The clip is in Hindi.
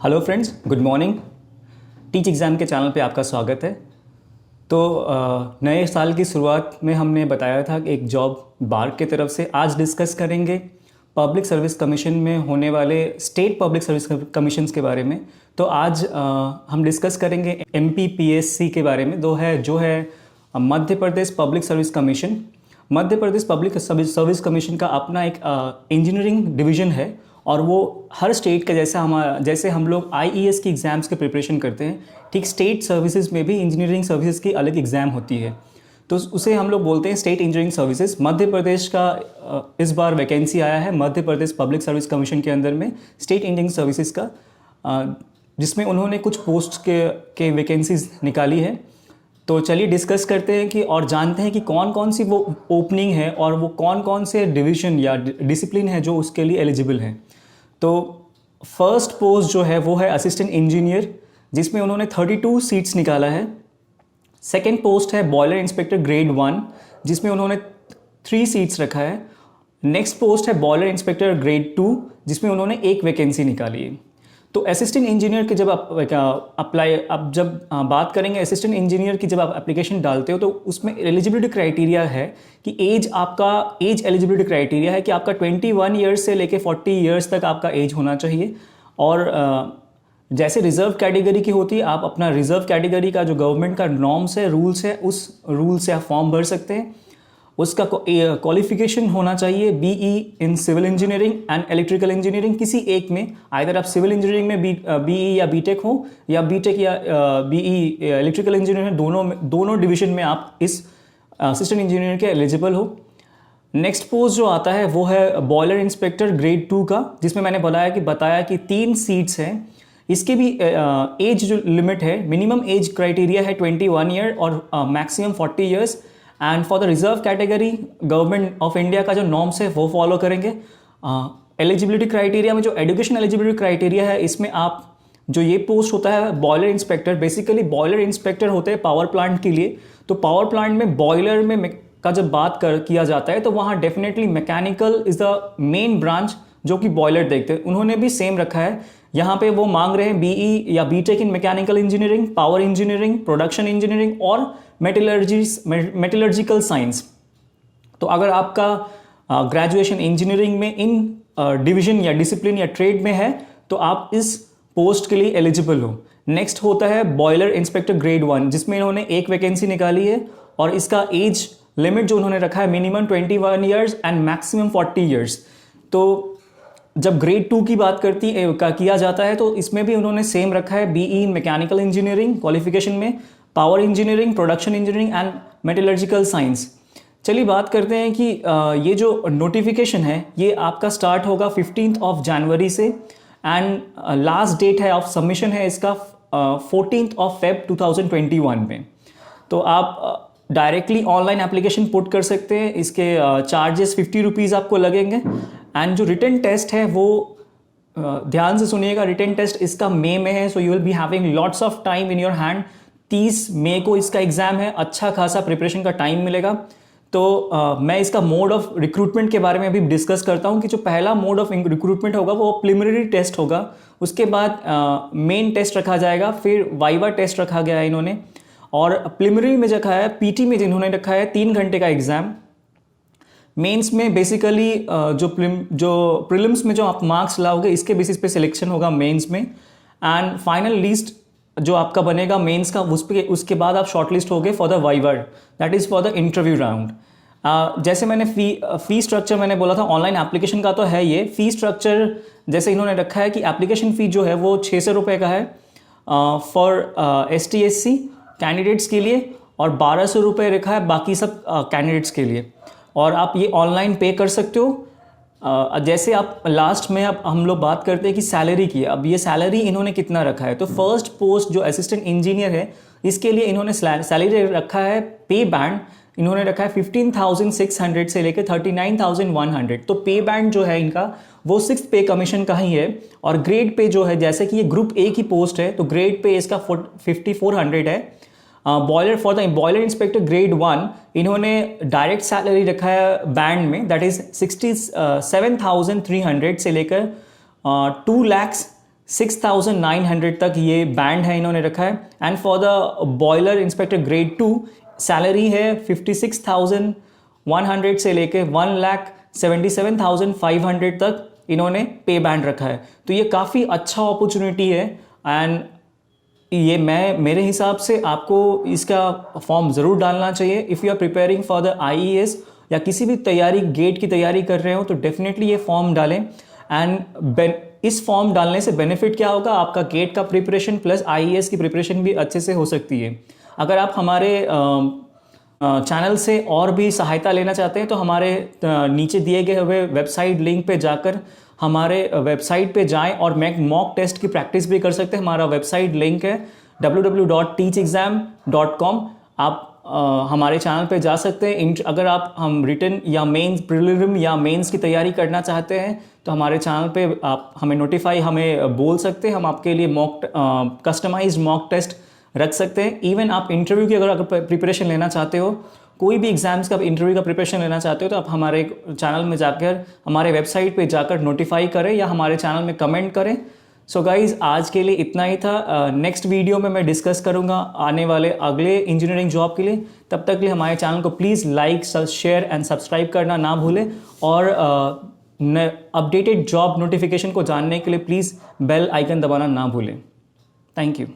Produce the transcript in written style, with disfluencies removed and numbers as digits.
Hello friends, good morning. Teach exam के चैनल पे आपका स्वागत है। तो नए साल की शुरुआत में हमने बताया था कि एक जॉब बार की तरफ से आज डिस्कस करेंगे पब्लिक सर्विस कमीशन में होने वाले स्टेट पब्लिक सर्विस कमीशंस के बारे में। तो आज हम डिस्कस करेंगे MPPSC के बारे में, जो है Madhya Pradesh public service commission. Madhya Pradesh public service commission का अपना एक इंजीनियरिंग डिवीज़न है और वो हर स्टेट के जैसे हम लोग IES की एग्ज़ाम्स के प्रिपरेशन करते हैं, ठीक स्टेट सर्विसेज में भी इंजीनियरिंग सर्विसेज की अलग एग्ज़ाम होती है। तो उसे हम लोग बोलते हैं state engineering services. Madhya Pradesh का इस बार वैकेंसी आया है Madhya Pradesh public service commission के अंदर में स्टेट इंजीनियरिंग सर्विसेज का, जिसमें उन्होंने कुछ पोस्ट के वैकेंसीज निकाली है। तो चलिए डिस्कस करते हैं कि और जानते हैं कि कौन कौन सी वो ओपनिंग है और वो कौन कौन से डिवीज़न या डिसिप्लिन है जो उसके लिए एलिजिबल हैं। तो फर्स्ट पोस्ट जो है वो है असिस्टेंट इंजीनियर, जिसमें उन्होंने 32 सीट्स निकाला है। सेकंड पोस्ट है बॉयलर इंस्पेक्टर ग्रेड 1, जिसमें उन्होंने 3 सीट्स रखा है। नेक्स्ट पोस्ट है बॉयलर इंस्पेक्टर ग्रेड 2, जिसमें उन्होंने 1 वैकेंसी निकाली है। तो असिस्टेंट इंजीनियर के जब आप जब बात करेंगे असिस्टेंट इंजीनियर की, जब आप एप्लीकेशन डालते हो तो उसमें एलिजिबिलिटी क्राइटेरिया है कि एज एलिजिबिलिटी क्राइटेरिया है कि आपका 21 ईयर्स से लेके 40 ईयर्स तक आपका एज होना चाहिए। और जैसे रिजर्व कैटेगरी की होती है, आप अपना रिजर्व कैटेगरी का जो गवर्नमेंट का नॉर्म्स है, रूल्स है, उस रूल से आप फॉर्म भर सकते हैं। उसका क्वालिफिकेशन होना चाहिए BE in civil engineering and electrical engineering, किसी एक में। आइदर आप सिविल इंजीनियरिंग में BE या BTech हो, या BTech या BE इलेक्ट्रिकल इंजीनियरिंग, दोनों डिवीजन में आप इस असिस्टेंट इंजीनियर के एलिजिबल हो। नेक्स्ट पोस्ट जो आता है वो है बॉयलर इंस्पेक्टर ग्रेड 2 का, जिसमें मैंने बताया कि 3 सीट्स हैं। इसके भी एज जो लिमिट है, मिनिमम एज क्राइटेरिया है 21 ईयर और maximum 40 years. And for the reserve category government of India का जो नॉर्म्स है वो फॉलो करेंगे। एलिजिबिलिटी क्राइटेरिया में जो एजुकेशन एलिजिबिलिटी क्राइटेरिया है, इसमें आप जो ये पोस्ट होता है boiler inspector, basically boiler inspector होते हैं पावर प्लांट के लिए। तो पावर प्लांट में बॉयलर में का जब किया जाता है तो वहाँ definitely mechanical is the main branch जो कि बॉयलर देखते हैं। उन्होंने भी सेम रखा है। यहाँ पे वो मांग रहे हैं BE या BTech इन mechanical engineering, power engineering, production engineering और मेटलर्जिकल साइंस। तो अगर आपका ग्रेजुएशन इंजीनियरिंग में इन डिवीजन या डिसिप्लिन या ट्रेड में है तो आप इस पोस्ट के लिए एलिजिबल हो। नेक्स्ट होता है बॉयलर इंस्पेक्टर ग्रेड 1, जिसमें इन्होंने 1 वैकेंसी निकाली है और इसका एज लिमिट जो उन्होंने रखा है minimum 21 years and maximum 40 years. तो जब ग्रेड 2 की बात किया जाता है तो इसमें भी उन्होंने सेम रखा है BE in mechanical engineering, qualification में power engineering, production engineering and metallurgical science. चलिए बात करते हैं कि ये जो नोटिफिकेशन है ये आपका स्टार्ट होगा 15 जनवरी से एंड लास्ट डेट है ऑफ सबमिशन है इसका 14 फेब 2021 में। तो आप डायरेक्टली ऑनलाइन एप्लीकेशन पुट कर सकते हैं। इसके चार्जेस 50 रुपीज़ आपको लगेंगे। एंड जो रिटन टेस्ट है वो ध्यान से सुनिएगा, रिटन टेस्ट इसका मई में है। So you will be having lots of time in your hand. 30 मई को इसका एग्जाम है, अच्छा खासा प्रिपरेशन का टाइम मिलेगा। तो मैं इसका मोड ऑफ रिक्रूटमेंट के बारे में अभी डिस्कस करता हूँ कि जो पहला मोड ऑफ रिक्रूटमेंट होगा वो प्रिलिमिनरी टेस्ट होगा, उसके बाद मेन टेस्ट रखा जाएगा, फिर वाइवा टेस्ट रखा गया है इन्होंने। और प्रिलिमिनरी में रखा है, PT में जिन्होंने रखा है 3 घंटे का एग्जाम। मेंस में बेसिकली जो प्रीलिम्स में जो आप मार्क्स लाओगे इसके बेसिस पे सिलेक्शन होगा मेंस में। एंड फाइनल लिस्ट जो आपका बनेगा मेंस का, उसके बाद आप शॉर्टलिस्ट होगे for the Viber, that is for the interview round. जैसे मैंने फी स्ट्रक्चर मैंने बोला था ऑनलाइन एप्लीकेशन का, तो है ये फी स्ट्रक्चर जैसे इन्होंने रखा है कि एप्लीकेशन फ़ी जो है वो 600 रुपये का है फॉर ST/SC कैंडिडेट्स के लिए और 1200 रुपये रखा है बाकी सब कैंडिडेट्स के लिए। और आप ये ऑनलाइन पे कर सकते हो। जैसे आप लास्ट में अब हम लोग बात करते हैं कि सैलरी की, अब ये सैलरी इन्होंने कितना रखा है। तो फर्स्ट पोस्ट जो असिस्टेंट इंजीनियर है इसके लिए इन्होंने सैलरी रखा है, पे बैंड इन्होंने रखा है 15,600 से लेकर 39,100। तो पे बैंड जो है इनका वो 6th पे कमीशन का ही है। और ग्रेड पे जो है, जैसे कि ये ग्रुप A की पोस्ट है तो ग्रेड पे इसका 5400 है। Boiler for the boiler inspector grade 1 इन्होंने डायरेक्ट सैलरी रखा है बैंड में, दैट इज 67,300 से लेकर 2 6,900 तक ये बैंड है इन्होंने रखा है। And for the boiler inspector grade 2 salary है 56,100 से लेके 1,77,500 तक इन्होंने पे बैंड रखा है। तो ये काफ़ी अच्छा अपॉर्चुनिटी है एंड ये मेरे हिसाब से आपको इसका फॉर्म ज़रूर डालना चाहिए। If you are preparing for the IAS या किसी भी तैयारी गेट की तैयारी कर रहे हो तो डेफिनेटली ये फॉर्म डालें। एंड इस फॉर्म डालने से बेनिफिट क्या होगा, आपका गेट का प्रिपरेशन प्लस आईएएस की प्रिपरेशन भी अच्छे से हो सकती है। अगर आप हमारे चैनल से और भी सहायता लेना चाहते हैं तो हमारे नीचे दिए गए हुए वेबसाइट लिंक पे जाकर हमारे वेबसाइट पे जाएं और मॉक टेस्ट की प्रैक्टिस भी कर सकते हैं। हमारा वेबसाइट लिंक है www.teachexam.com। आप हमारे चैनल पे जा सकते हैं। अगर आप हम रिटन या मेंस प्रीलिम या मेंस की तैयारी करना चाहते हैं तो हमारे चैनल पे आप हमें बोल सकते हैं, हम आपके लिए कस्टमाइज्ड मॉक टेस्ट रख सकते हैं। इवन आप इंटरव्यू की अगर प्रिपरेशन लेना चाहते हो, कोई भी एग्जाम्स का इंटरव्यू का प्रिपरेशन लेना चाहते हो तो आप हमारे चैनल में जाकर हमारे वेबसाइट पे जाकर नोटिफाई करें या हमारे चैनल में कमेंट करें। सो गाइज आज के लिए इतना ही था। नेक्स्ट वीडियो में मैं डिस्कस करूंगा आने वाले अगले इंजीनियरिंग जॉब के लिए। तब तक के लिए हमारे चैनल को please like, share and subscribe करना ना भूलें और अपडेटेड जॉब नोटिफिकेशन को जानने के लिए प्लीज़ बेल आइकन दबाना ना भूलें। Thank you.